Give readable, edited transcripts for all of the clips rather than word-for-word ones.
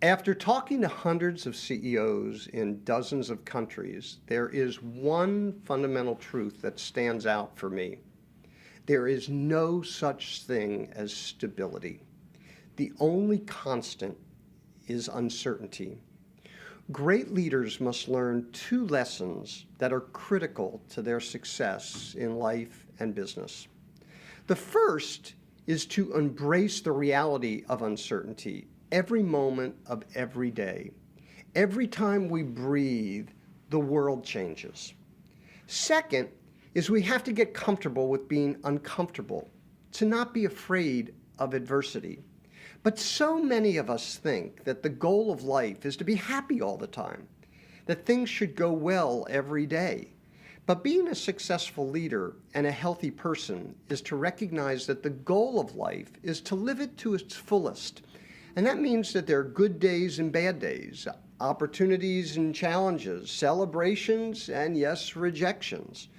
After talking to hundreds of CEOs in dozens of countries, there is one fundamental truth that stands out for me. There is no such thing as stability. The only constant is uncertainty. Great leaders must learn two lessons that are critical to their success in life and business. The first is to embrace the reality of uncertainty every moment of every day. Every time we breathe, the world changes. Second is we have to get comfortable with being uncomfortable, to not be afraid of adversity. But so many of us think that the goal of life is to be happy all the time, that things should go well every day. But being a successful leader and a healthy person is to recognize that the goal of life is to live it to its fullest. And that means that there are good days and bad days, opportunities and challenges, celebrations and, yes, rejections.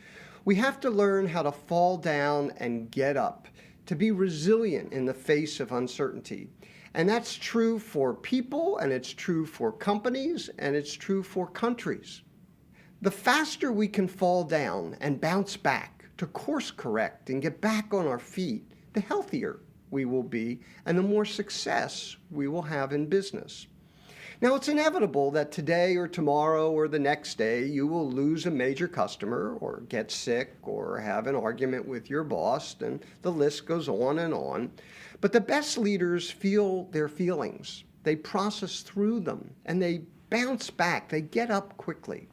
We have to learn how to fall down and get up, to be resilient in the face of uncertainty. And that's true for people, and it's true for companies, and it's true for countries. The faster we can fall down and bounce back to course correct and get back on our feet, the healthier we will be and the more success we will have in business. Now, it's inevitable that today or tomorrow or the next day you will lose a major customer or get sick or have an argument with your boss, and the list goes on and on. But the best leaders feel their feelings. They process through them and they bounce back. They get up quickly.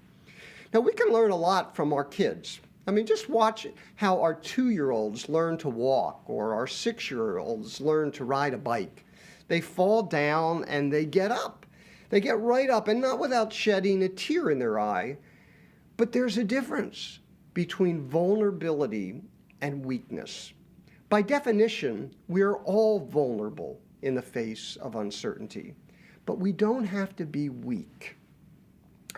Now, we can learn a lot from our kids. I mean, just watch how our 2-year-olds learn to walk or our 6-year-olds learn to ride a bike. They fall down and they get up. They get right up, and not without shedding a tear in their eye. But there's a difference between vulnerability and weakness. By definition, we are all vulnerable in the face of uncertainty, but we don't have to be weak.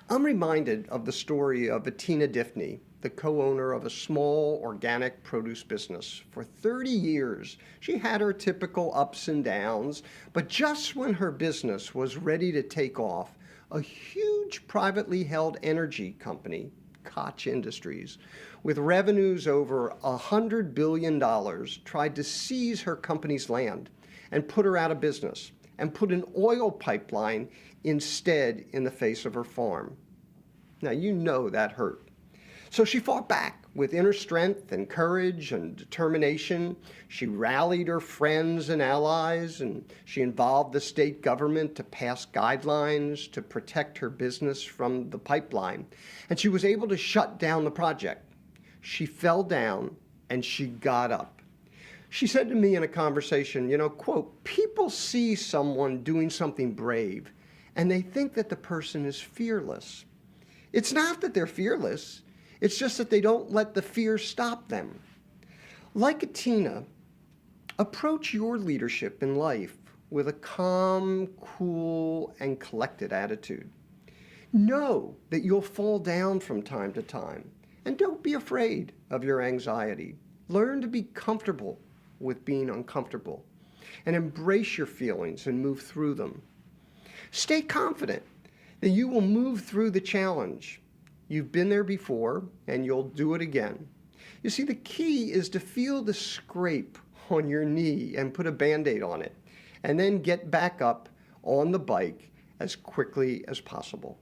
I'm reminded of the story of Bettina Diffney, the co-owner of a small organic produce business. For 30 years, she had her typical ups and downs, but just when her business was ready to take off, a huge privately held energy company, Koch Industries, with revenues over $100 billion, tried to seize her company's land and put her out of business and put an oil pipeline instead in the face of her farm. Now, you know that hurt. So she fought back with inner strength and courage and determination. She rallied her friends and allies, and she involved the state government to pass guidelines to protect her business from the pipeline. And she was able to shut down the project. She fell down and she got up. She said to me in a conversation, quote, "People see someone doing something brave and they think that the person is fearless. It's not that they're fearless. It's just that they don't let the fear stop them." Like Bettina, approach your leadership in life with a calm, cool, and collected attitude. Know that you'll fall down from time to time, and don't be afraid of your anxiety. Learn to be comfortable with being uncomfortable, and embrace your feelings and move through them. Stay confident that you will move through the challenge. You've been there before, and you'll do it again. You see, the key is to feel the scrape on your knee and put a Band-Aid on it, and then get back up on the bike as quickly as possible.